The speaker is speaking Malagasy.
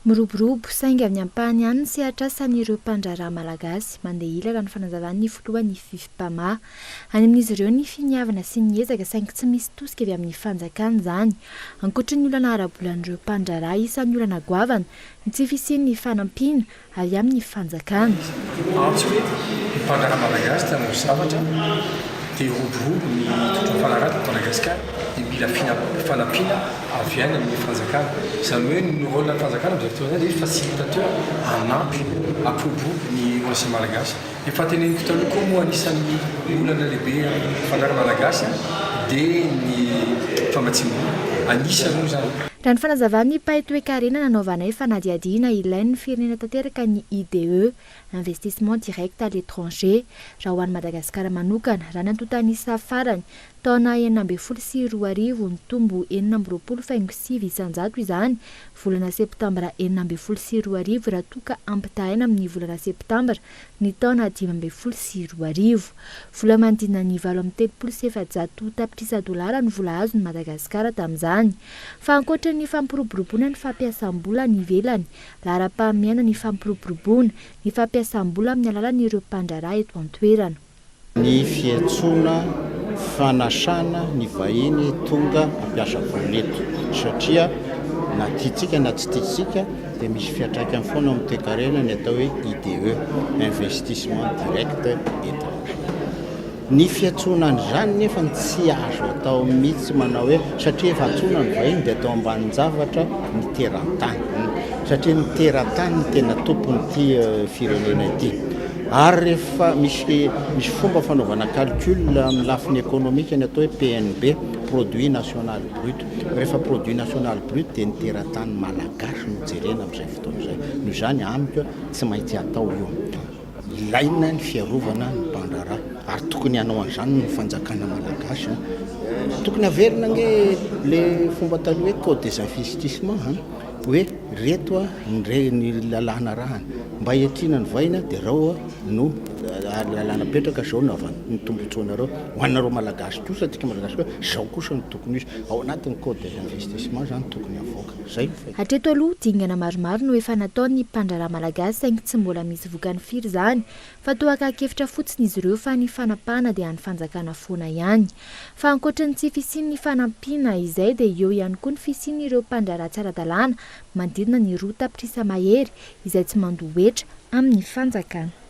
Miroborobo saingy amin'ny ampahany ihany ny sehatrasan'ireo mpandraharaha malagasy mandeha ilaka ny fanazavan'ny filohan'ny fifim-pamaha. Any amin'izy ireo ny finiavana sy ny ezaka saingy tsy misy tosika avy amin'ny fanjakana izany. Ankoatra ny olana ara-bolan'ireo mpandraharaha isan'ny olana goavana ny tsy fisian'ny fanampiana avy amin'ny fanjakana. Antsy hoe ny mpandraharaha malagasy tena zavatra dia roborobo ny tontolo fanarato Madagasikara dia mila fanampiana avy any amin'ny fanjakana. Izany hoe ny rôle ny fanjakana amin'izao fotoana izany dia facilitateur hanampy ampiroborobo ny olona malagasy. Efa teneniko taloha koa moa anisan'ny olana lehibe amin'ny mpandraharaha malagasy dia ny fambatsim-bolo anisany moa izany. Raha ny fanazavan'ny Pahay Toekarena nanaovana hoe fanadihadiana ilain'ny firenena tanteraka ny IDE, investissement direct à l'étranger, raha ho an'i Madagasikara manokana, raha ny antontanisa farany taona 2012 ny tombo 4.7 isanjato izany, volana septambra 2012 raha toka ampitahina amin'ny volana septambra ny taona 2012. Vola manodidina ny 7.7 tapitrisa dolara ny vola azon'i Madagasikara tamin'izany. Fa ankoatra ny fampiroboroboana ny fampiasam-bola ny ivelany, lahara-pahamiana ny fampiroboroboana ny fampiasam-bola amin'ny alalan'ireo mpandraharaha eto an-toerana. Ny fiantsoana fanasana ny vahiny tonga ampiasa vola eto satria na tiatsika na tsy tiatsika dia misy fiantraikany foana amin'ny toe-karena ny atao hoe IDE, investissement direct étranger. Ny fiantsoana an'izany nefa tsy azo atao mihitsy manao hoe satria efa antsoina ny vahiny dia atao ambanin-javatra ny teran-tany satria ny teran-tany ny tena tompon'ity firenena ity. Ary rehefa misy fomba fanaovana calcul amin'ny lafiny économique ny atao hoe PNB, produit national brut. Rehefa produit national brut dia ny teran-tany malagasy no jerena amin'izay fotoana izay. Noho izany amiko tsy maintsy atao io. Ilaina ny fiarovana ny mpandraharaha ary tokony hanao an'izany ny fanjakana malagasy. Tokony averina nge le fomba taloha hoe code des investissements hoe reto ny lalàna rahany mba hiatrina ny vahina dia rao no lalàna petraka zao no ny tombotsoanareo ho anareo malagasy kosa atsika malagasy koa zao kosa no tokony izy ao anatin'ny code des investissements zany tokony avoaka zay. Hatreto aloha dingana maromaro no efa nataon'ny mpandraharaha malagasy saingy tsy mbola misy vokany firy izany, fa toa akakefitra fotsiny izy ireo fa ny fanampahana dia any fanjakana foana ihany. Fa ankoatra ny tsy fisian'ny fanampiana izay dia eo ihany koa ny fisian'ireo mpandraharaha tsy ara-dalàna manodidina ny roa tapitrisa mahery izay tsy mandoa hetra amin'ny fanjakana.